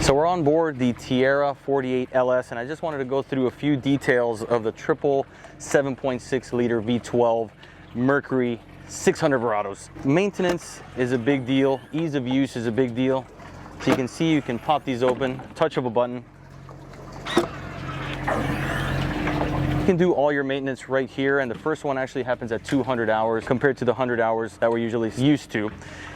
So we're on board the Tiara 48 LS, and I just wanted to go through a few details of the triple 7.6 liter V12 Mercury 600 Verados. Maintenance is a big deal. Ease of use is a big deal. So you can see you can pop these open, touch of a button. You can do all your maintenance right here, and the first one actually happens at 200 hours compared to the 100 hours that we're usually used to.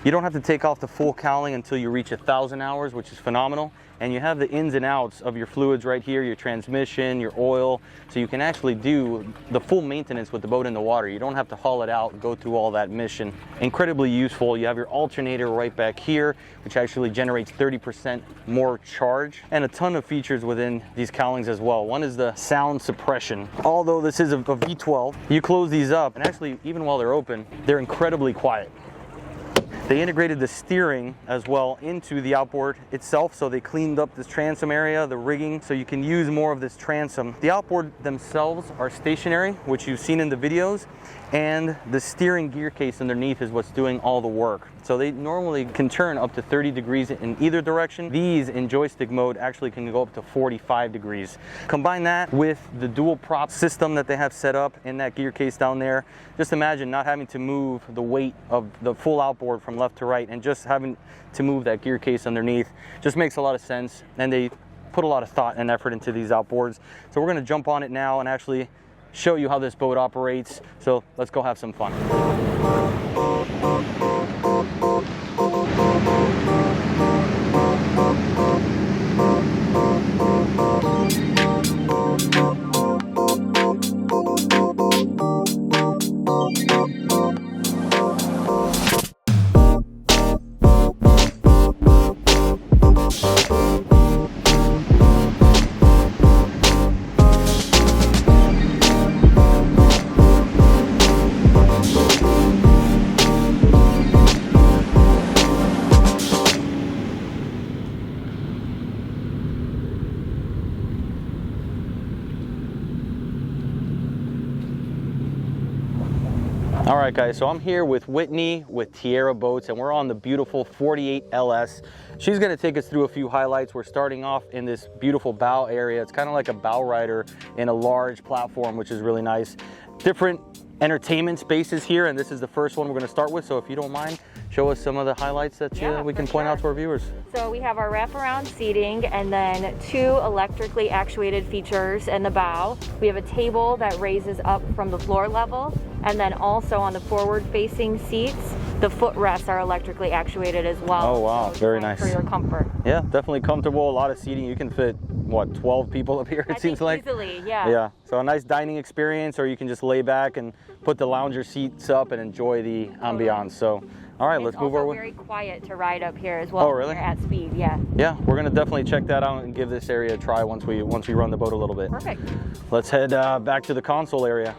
You don't have to take off the full cowling until you reach 1,000 hours, which is phenomenal. And you have the ins and outs of your fluids right here, your transmission, your oil, so you can actually do the full maintenance with the boat in the water. You don't have to haul it out, go through all that mission. Incredibly useful. You have your alternator right back here, which actually generates 30% more charge, and a ton of features within these cowlings as well. One is the sound suppression. Although this is a V12, you close these up, and actually even while they're open, they're incredibly quiet. They integrated the steering as well into the outboard itself, so they cleaned up this transom area, the rigging, so you can use more of this transom. The outboard themselves are stationary, which you've seen in the videos, and the steering gear case underneath is what's doing all the work. So they normally can turn up to 30 degrees in either direction. These in joystick mode actually can go up to 45 degrees. Combine that with the dual prop system that they have set up in that gear case down there. Just imagine not having to move the weight of the full outboard from left to right and just having to move that gear case underneath. Just makes a lot of sense, and they put a lot of thought and effort into these outboards. So we're going to jump on it now and actually show you how this boat operates. So let's go have some fun. All right, guys, so I'm here with Whitney with Tiara Boats, and we're on the beautiful 48 LS. She's gonna take us through a few highlights. We're starting off in this beautiful bow area. It's kind of like a bow rider in a large platform, which is really nice. Different entertainment spaces here, and this is the first one we're gonna start with. So if you don't mind, show us some of the highlights that we can point out to our viewers. So we have our wraparound seating, and then 2 electrically actuated features in the bow. We have a table that raises up from the floor level, and then also on the forward facing seats, the footrests are electrically actuated as well. Oh wow, so very nice. For your comfort. Yeah, definitely comfortable, a lot of seating. You can fit, what, 12 people up here, it seems like? Easily, yeah. Yeah, so a nice dining experience, or you can just lay back and put the lounger seats up and enjoy the ambiance. So, all right, let's move over. It's very quiet to ride up here as well. Oh, really? When you're at speed, yeah. Yeah, we're gonna definitely check that out and give this area a try once we run the boat a little bit. Perfect. Let's head back to the console area.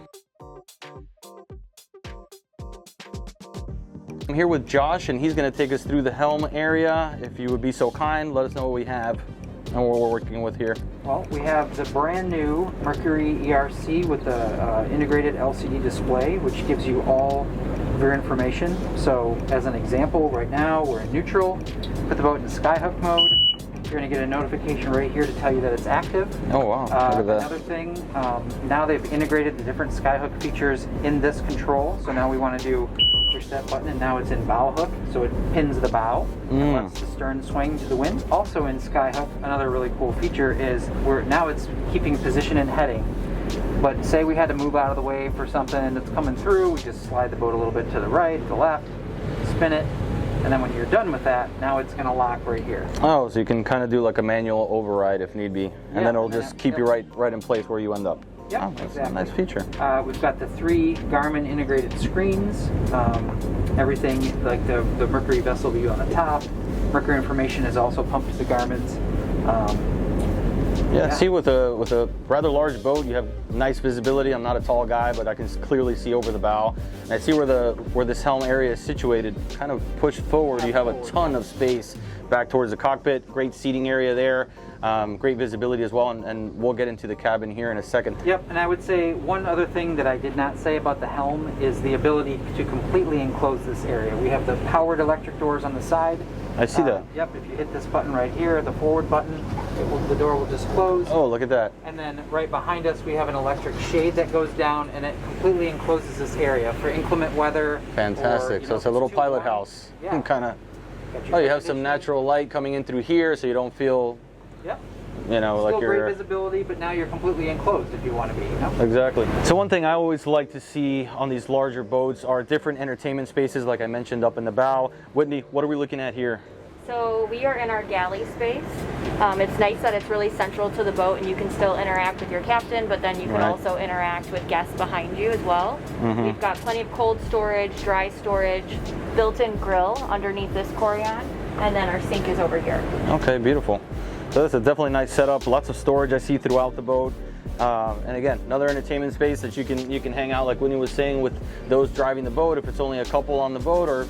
I'm here with Josh, and he's going to take us through the helm area. If you would be so kind, let us know what we have and what we're working with here. Well, we have the brand new Mercury ERC with the integrated LCD display, which gives you all of your information. So as an example, right now we're in neutral. Put the boat in skyhook mode. You're going to get a notification right here to tell you that it's active. Oh wow, look at that. Another thing, now they've integrated the different skyhook features in this control. So now we want to do push that button, and now it's in bow hook, so it pins the bow and lets the stern swing to the wind. Also in skyhook, another really cool feature is now it's keeping position and heading. But say we had to move out of the way for something that's coming through, we just slide the boat a little bit to the right, the left, spin it, and then when you're done with that, now it's going to lock right here. Oh, so you can kind of do like a manual override if need be, and then it'll just keep you right in place where you end up. Yep, oh, that's exactly. a nice feature. We've got the 3 Garmin integrated screens, everything like the Mercury vessel view on the top. Mercury information is also pumped to the Garmin's. Yeah, see, with a rather large boat, you have nice visibility. I'm not a tall guy, but I can clearly see over the bow. And I see where this helm area is situated. Kind of pushed forward, you have a ton of space back towards the cockpit. Great seating area there. Great visibility as well, and we'll get into the cabin here in a second. Yep, and I would say one other thing that I did not say about the helm is the ability to completely enclose this area. We have the powered electric doors on the side, I see that. Yep, if you hit this button right here, the forward button, the door will just close. Oh, look at that. And then right behind us, we have an electric shade that goes down, and it completely encloses this area for inclement weather. Fantastic. Or, So it's a little too pilot bright. house. Yeah. Kind of. Got your Oh, you air have some conditioning. natural light coming in through here, so you don't feel, Yep. you know, Still like great you're. visibility, but now you're completely enclosed if you want to be. You know? Exactly. So one thing I always like to see on these larger boats are different entertainment spaces, like I mentioned up in the bow. Whitney, what are we looking at here? So we are in our galley space. It's nice that it's really central to the boat and you can still interact with your captain, but then you can Right. also interact with guests behind you as well. Mhm. We've got plenty of cold storage, dry storage, built-in grill underneath this Corian, and then our sink is over here. Okay, beautiful. So that's a definitely nice setup. Lots of storage I see throughout the boat. And again, another entertainment space that you can hang out, like Whitney was saying, with those driving the boat. If it's only a couple on the boat, or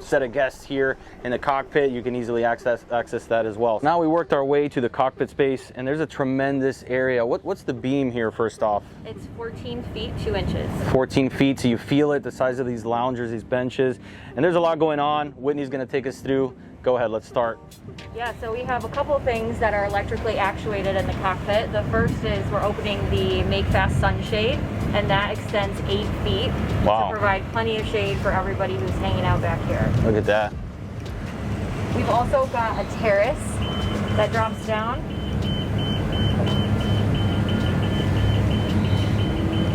set of guests here in the cockpit, you can easily access that as well. Now we worked our way to the cockpit space, and there's a tremendous area. What's the beam here first off? It's 14 feet 2 inches. 14 feet, so you feel it, the size of these loungers, these benches, and there's a lot going on. Whitney's going to take us through. Go ahead, let's start. Yeah, so we have a couple things that are electrically actuated in the cockpit. The first is we're opening the Make Fast sunshade, and that extends 8 feet Wow. to provide plenty of shade for everybody who's hanging out back here. Look at that. We've also got a terrace that drops down.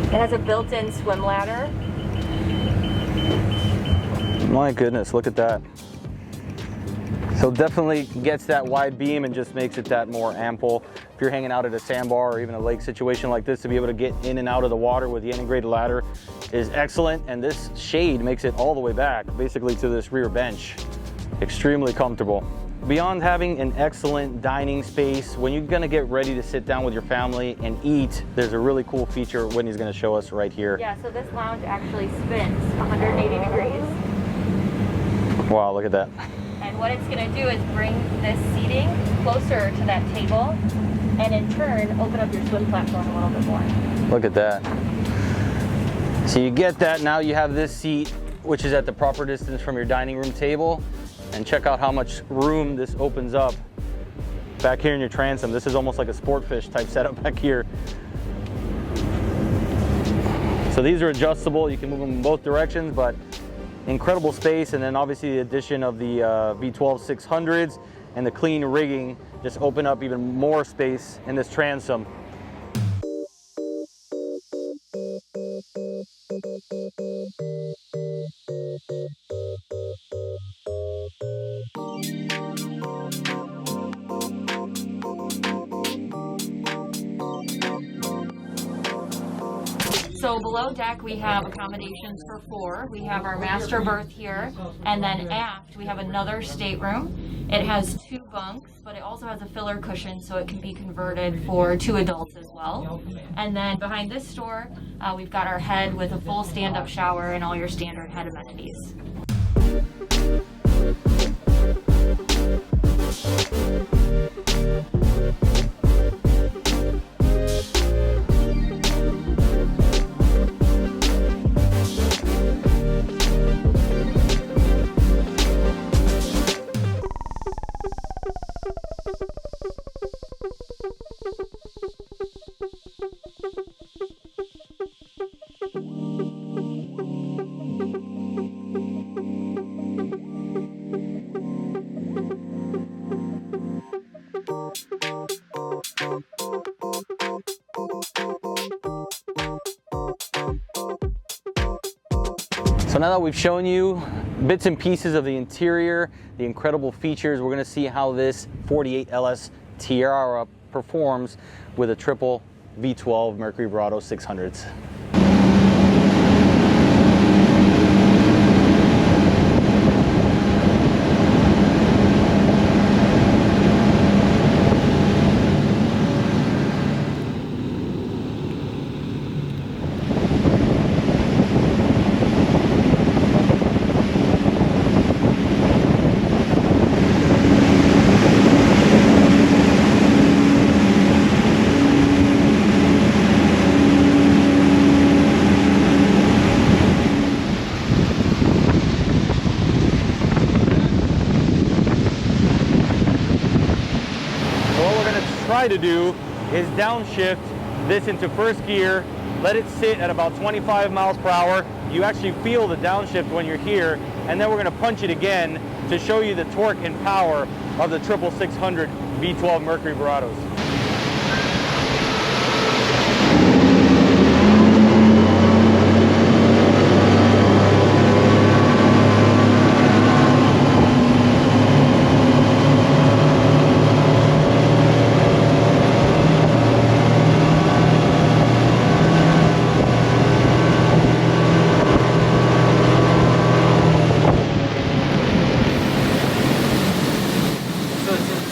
It has a built-in swim ladder. My goodness, look at that. So definitely gets that wide beam and just makes it that more ample. If you're hanging out at a sandbar or even a lake situation like this, to be able to get in and out of the water with the integrated ladder is excellent. And this shade makes it all the way back, basically to this rear bench. Extremely comfortable. Beyond having an excellent dining space, when you're gonna get ready to sit down with your family and eat, there's a really cool feature Whitney's gonna show us right here. Yeah, so this lounge actually spins 180 degrees. Wow, look at that. And what it's going to do is bring this seating closer to that table, and in turn open up your swim platform a little bit more. Look at that. So you get that, now you have this seat, which is at the proper distance from your dining room table. And check out how much room this opens up back here in your transom. This is almost like a sport fish type setup back here. So these are adjustable, you can move them in both directions, but incredible space. And then obviously the addition of the V12 600s and the clean rigging just open up even more space in this transom. So below deck we have accommodations for 4. We have our master berth here, and then aft we have another stateroom. It has 2 bunks, but it also has a filler cushion so it can be converted for 2 adults as well. And then behind this door we've got our head with a full stand-up shower and all your standard head amenities. So now that we've shown you bits and pieces of the interior, the incredible features, we're gonna see how this 48 LS Tiara performs with a triple V12 Mercury Verado 600s. try to do is downshift this into first gear, let it sit at about 25 miles per hour. You actually feel the downshift when you're here, and then we're going to punch it again to show you the torque and power of the 600 V12 Mercury Verados.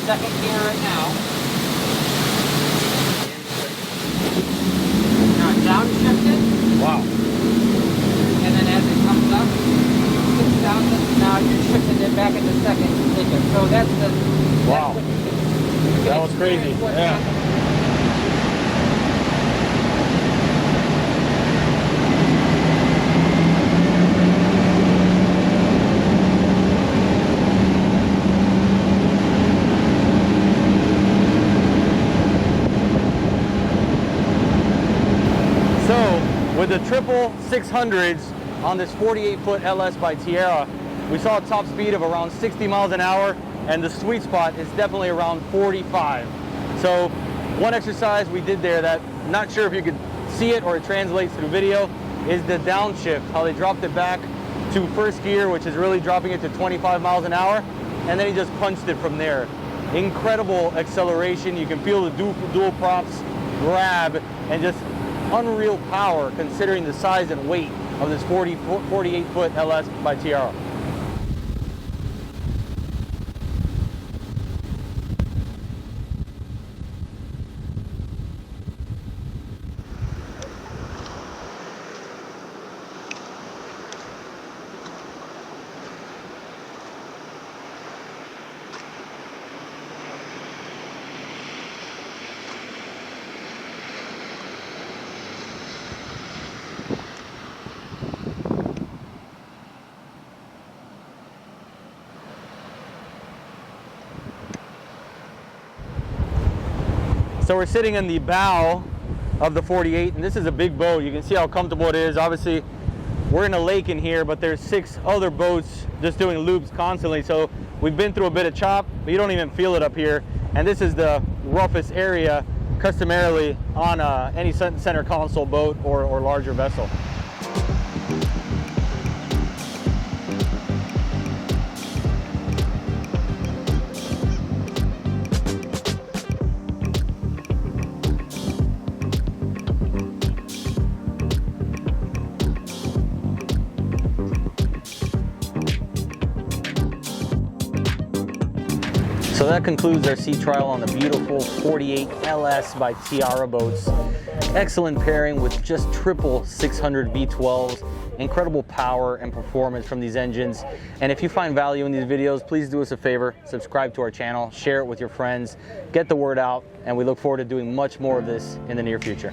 Second gear right now. Now it's downshifted. Wow. And then as it comes up, 6,000. Now you're shifting it back into second gear. So that's the. Wow. That's That was crazy. Yeah. With the 600s on this 48-foot LS by Tiara, we saw a top speed of around 60 miles an hour, and the sweet spot is definitely around 45. So one exercise we did there that I'm not sure if you could see it or it translates through video is the downshift, how they dropped it back to first gear, which is really dropping it to 25 miles an hour, and then he just punched it from there. Incredible acceleration. You can feel the dual props grab and just unreal power considering the size and weight of this 48-foot LS by Tiara. So we're sitting in the bow of the 48, and this is a big boat. You can see how comfortable it is. Obviously, we're in a lake in here, but there's 6 other boats just doing loops constantly. So we've been through a bit of chop, but you don't even feel it up here. And this is the roughest area customarily on any center console boat or larger vessel. So that concludes our sea trial on the beautiful 48 LS by Tiara boats. Excellent pairing with just 600 V12s. Incredible power and performance from these engines. And if you find value in these videos, please do us a favor, subscribe to our channel, share it with your friends, get the word out, and we look forward to doing much more of this in the near future.